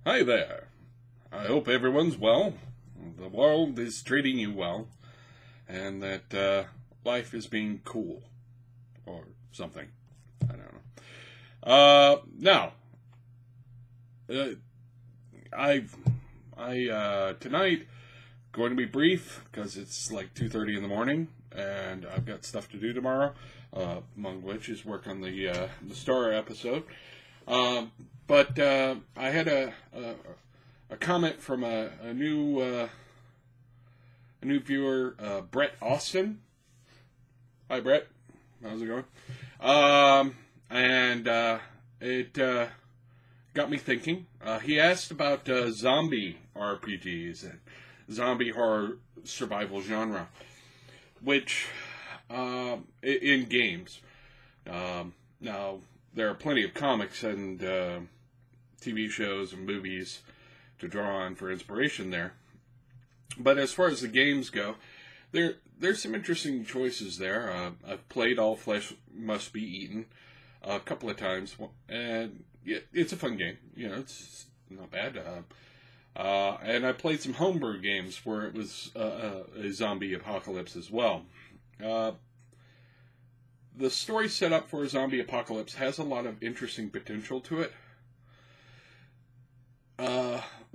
Hi there. I hope everyone's well. The world is treating you well. And that life is being cool. Or something. I don't know. Now, tonight, going to be brief, because it's like 2:30 in the morning, and I've got stuff to do tomorrow, among which is work on the Star episode. But I had a comment from a new viewer, Brett Austin. Hi, Brett. How's it going? And it got me thinking. He asked about zombie RPGs and zombie horror survival genre, which in games. Now, there are plenty of comics and TV shows and movies to draw on for inspiration there. But as far as the games go, there's some interesting choices there. I've played All Flesh Must Be Eaten a couple of times, and it's a fun game. You know, it's not bad. And I played some homebrew games where it was a zombie apocalypse as well. The story set up for a zombie apocalypse has a lot of interesting potential to it.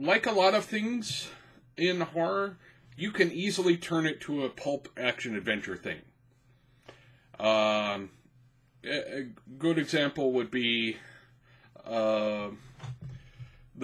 Like a lot of things in horror, you can easily turn it to a pulp action-adventure thing. A good example would be the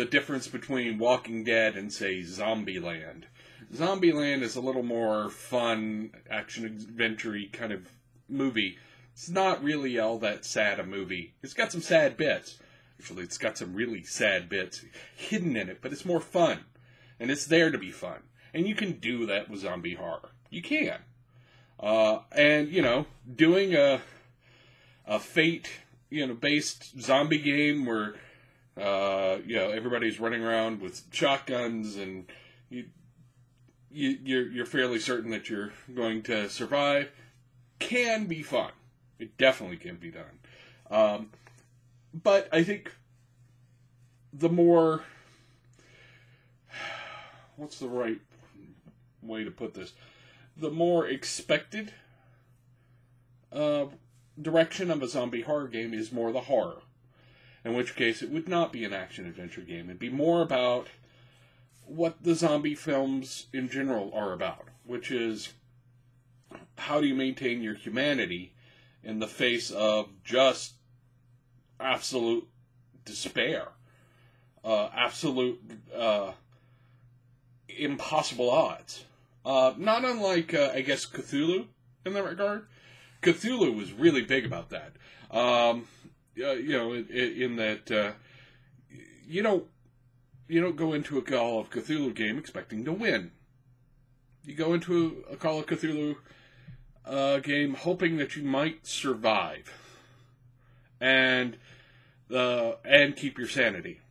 difference between Walking Dead and, say, Zombieland. Zombieland is a little more fun, action-adventure-y kind of movie. It's not really all that sad a movie. It's got some sad bits. Actually, it's got some really sad bits hidden in it, but it's more fun. And it's there to be fun. And you can do that with zombie horror. You can. And, you know, doing a Fate, based zombie game where, everybody's running around with shotguns and you're fairly certain that you're going to survive, can be fun. It definitely can be done. But I think the more... What's the right way to put this? The more expected direction of a zombie horror game is more the horror. In which case, it would not be an action-adventure game. It'd be more about what the zombie films in general are about, which is how do you maintain your humanity in the face of just absolute despair, absolute impossible odds. Not unlike, I guess, Cthulhu in that regard. Cthulhu was really big about that. In that you don't go into a Call of Cthulhu game expecting to win. You go into a Call of Cthulhu game hoping that you might survive and keep your sanity,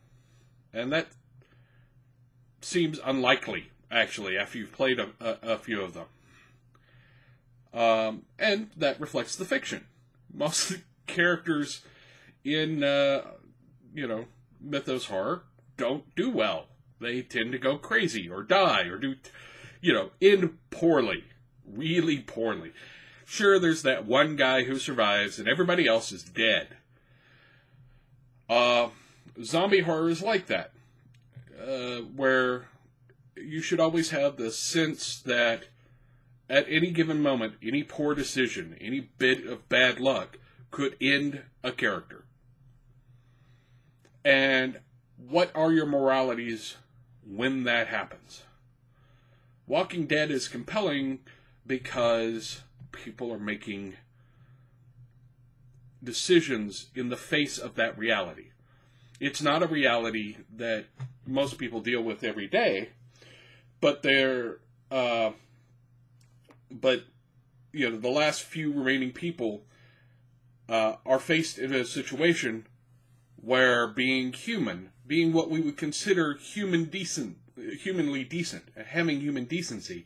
and that seems unlikely actually after you've played a few of them. And that reflects the fiction. Most of the characters in, mythos horror don't do well. They tend to go crazy or die or do, end poorly. Really poorly. Sure, there's that one guy who survives and everybody else is dead. Zombie horror is like that. Where you should always have the sense that at any given moment, any poor decision, any bit of bad luck could end a character. And what are your moralities when that happens? Walking Dead is compelling because people are making decisions in the face of that reality. It's not a reality that most people deal with every day, but the last few remaining people are faced in a situation where being human, being what we would consider humanly decent, having human decency,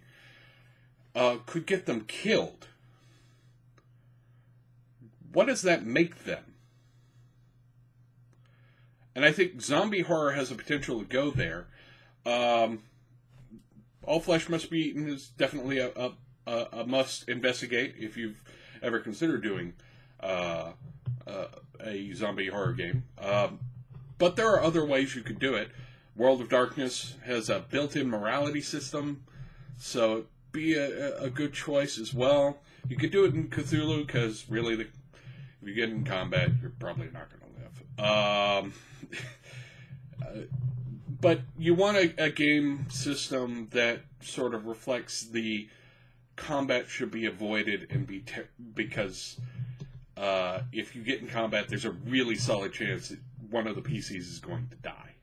could get them killed. What does that make them? And I think zombie horror has the potential to go there. All Flesh Must Be Eaten is definitely a must investigate if you've ever considered doing a zombie horror game. But there are other ways you could do it. World of Darkness has a built-in morality system, so it'd be a good choice as well. You could do it in Cthulhu, because really, if you get in combat, you're probably not going to live. But you want a game system that sort of reflects the combat should be avoided and because if you get in combat, there's a really solid chance that one of the PCs is going to die.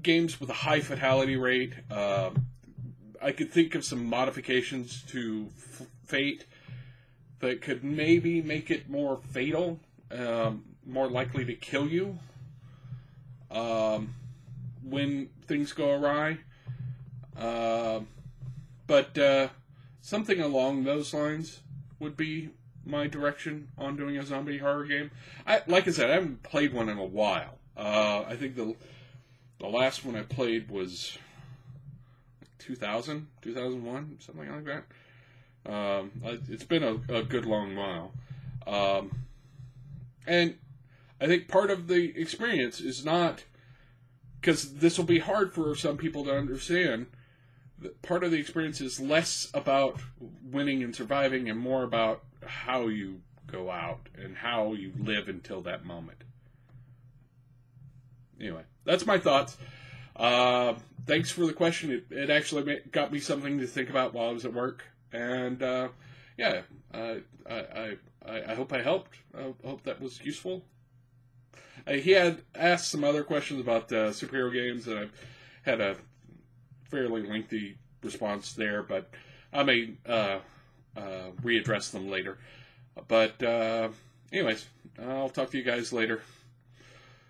Games with a high fatality rate. I could think of some modifications to Fate that could maybe make it more fatal. More likely to kill you when things go awry. But something along those lines would be my direction on doing a zombie horror game. Like I said, I haven't played one in a while. I think the last one I played was 2000, 2001, something like that. It's been a good long while. And I think part of the experience is not, because this will be hard for some people to understand, part of the experience is less about winning and surviving and more about how you go out and how you live until that moment. Anyway, that's my thoughts. Thanks for the question. It actually got me something to think about while I was at work. And yeah, I hope I helped. I hope that was useful. He had asked some other questions about superhero games, and I had a fairly lengthy response there, but I may readdress them later. But anyways, I'll talk to you guys later.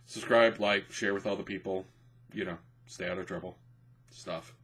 Subscribe, like, share with other people. You know, stay out of trouble stuff.